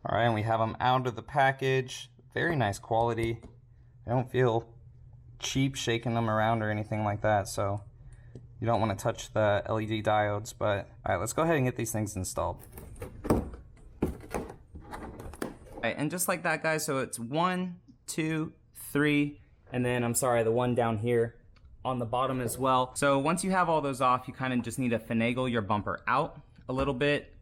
All right, and we have them out of the package. Very nice quality. I don't feel cheap shaking them around or anything like that, so you don't want to touch the LED diodes. But all right, let's go ahead and get these things installed. All right, and just like that, guys, so it's 1, 2, 3, and then I'm sorry, the one down here on the bottom as well. So once you have all those off, you kind of just need to finagle your bumper out a little bit,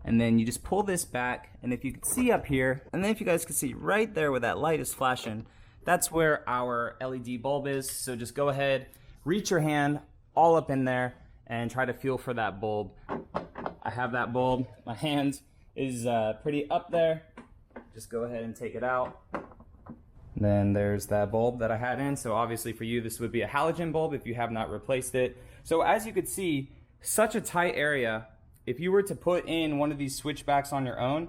and then you just pull this back, and if you can see up here, and then if you guys can see right there where that light is flashing, that's where our LED bulb is. So just go ahead, reach your hand all up in there and try to feel for that bulb. I have that bulb, my hand is pretty up there. Just go ahead and take it out. Then there's that bulb that I had in. So obviously for you, this would be a halogen bulb if you have not replaced it. So as you could see, such a tight area. If you were to put in one of these switchbacks on your own,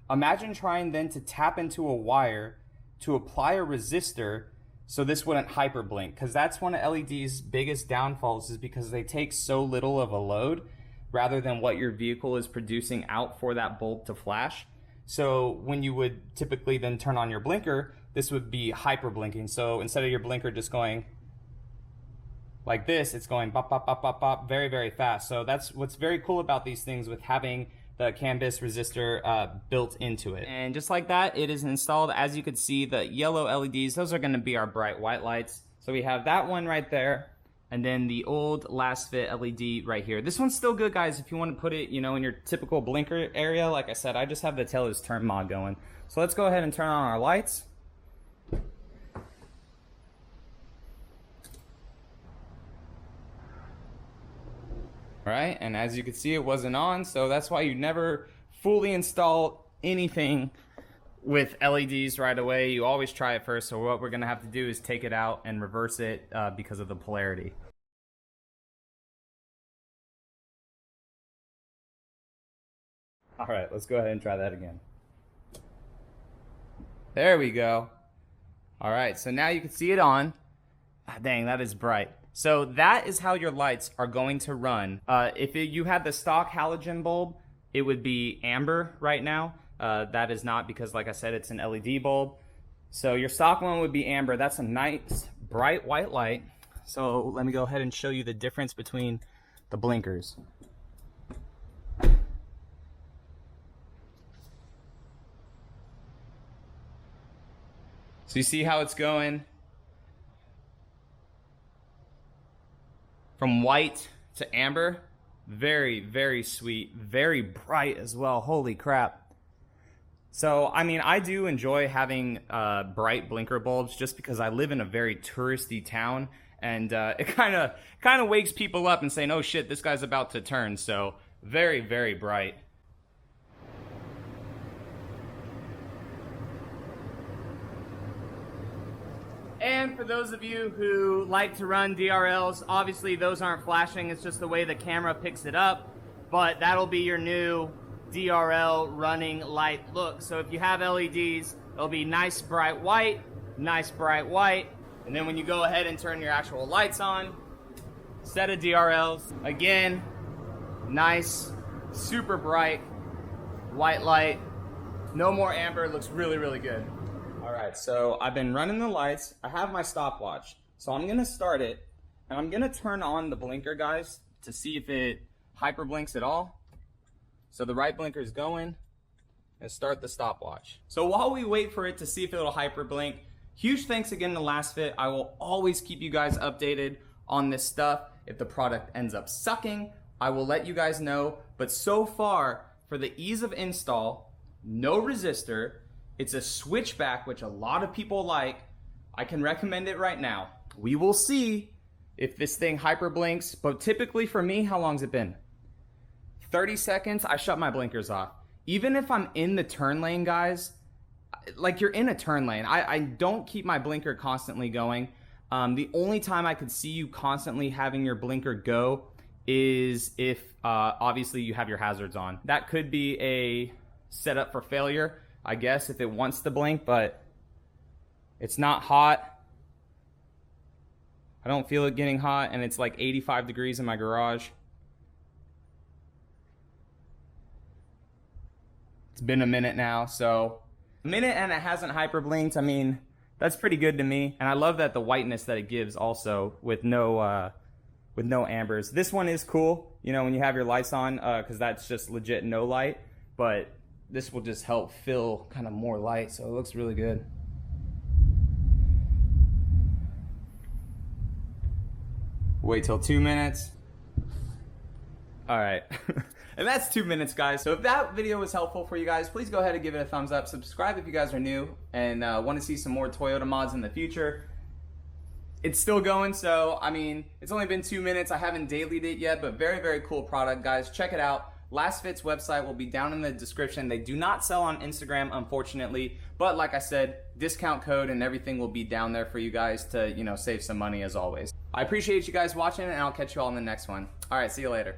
imagine trying then to tap into a wire to apply a resistor so this wouldn't hyperblink, because that's one of LED's biggest downfalls, is because they take so little of a load rather than what your vehicle is producing out for that bulb to flash. So when you would typically then turn on your blinker, this would be hyperblinking. So instead of your blinker just going like this, it's going bop, bop, bop, bop, bop, very, very fast. So that's what's very cool about these things, with having the CAN BIS resistor built into it. And just like that, it is installed. As you can see, the yellow LEDs, those are gonna be our bright white lights. So we have that one right there, and then the old LASFIT LED right here. This one's still good, guys, if you want to put it, you know, in your typical blinker area. Like I said, I just have the Taylor's turn mod going. So let's go ahead and turn on our lights. All right, and as you can see, it wasn't on, so that's why you never fully install anything with LEDs right away. You always try it first. So what we're gonna have to do is take it out and reverse it because of the polarity. All right, let's go ahead and try that again. There we go. All right, so now you can see it on. Ah, dang, that is bright. So that is how your lights are going to run. If you had the stock halogen bulb, it would be amber right now. That is not, because like I said, it's an LED bulb. So your stock one would be amber. That's a nice bright white light. So let me go ahead and show you the difference between the blinkers. So you see how it's going from white to amber. Very, very sweet, very bright as well. Holy crap. So, I mean, I do enjoy having bright blinker bulbs just because I live in a very touristy town, and it kind of wakes people up and saying, oh shit, this guy's about to turn. So very, very bright. And for those of you who like to run DRLs, obviously those aren't flashing, it's just the way the camera picks it up, but that'll be your new DRL running light look. So if you have LEDs, it'll be nice bright white, and then when you go ahead and turn your actual lights on, set of DRLs, again, nice, super bright, white light, no more amber, it looks really, really good. All right, so I've been running the lights. I have my stopwatch. So I'm gonna start it, and I'm gonna turn on the blinker, guys, to see if it hyperblinks at all. So the right blinker is going, and start the stopwatch. So while we wait for it to see if it'll hyperblink, huge thanks again to LASFIT. I will always keep you guys updated on this stuff. If the product ends up sucking, I will let you guys know. But so far, for the ease of install, no resistor, it's a switchback, which a lot of people like. I can recommend it right now. We will see if this thing hyperblinks, but typically for me, how long's it been? 30 seconds, I shut my blinkers off. Even if I'm in the turn lane, guys, like you're in a turn lane, I don't keep my blinker constantly going. The only time I could see you constantly having your blinker go is if obviously you have your hazards on. That could be a setup for failure, I guess, if it wants to blink, but it's not hot. I don't feel it getting hot, and it's like 85 degrees in my garage. It's been a minute now, so a minute and it hasn't hyperblinked. I mean, that's pretty good to me. And I love that the whiteness that it gives also with no ambers. This one is cool, you know, when you have your lights on, because that's just legit no light. But this will just help fill kind of more light, so it looks really good. Wait till 2 minutes. All right. And that's 2 minutes, guys. So if that video was helpful for you guys, please go ahead and give it a thumbs up. Subscribe if you guys are new and want to see some more Toyota mods in the future. It's still going, so I mean, it's only been 2 minutes. I haven't dailied it yet, but very, very cool product, guys. Check it out. LASFIT's website will be down in the description. They do not sell on Instagram, unfortunately, but like I said, discount code and everything will be down there for you guys to, you know, save some money as always. I appreciate you guys watching, and I'll catch you all in the next one. All right, see you later.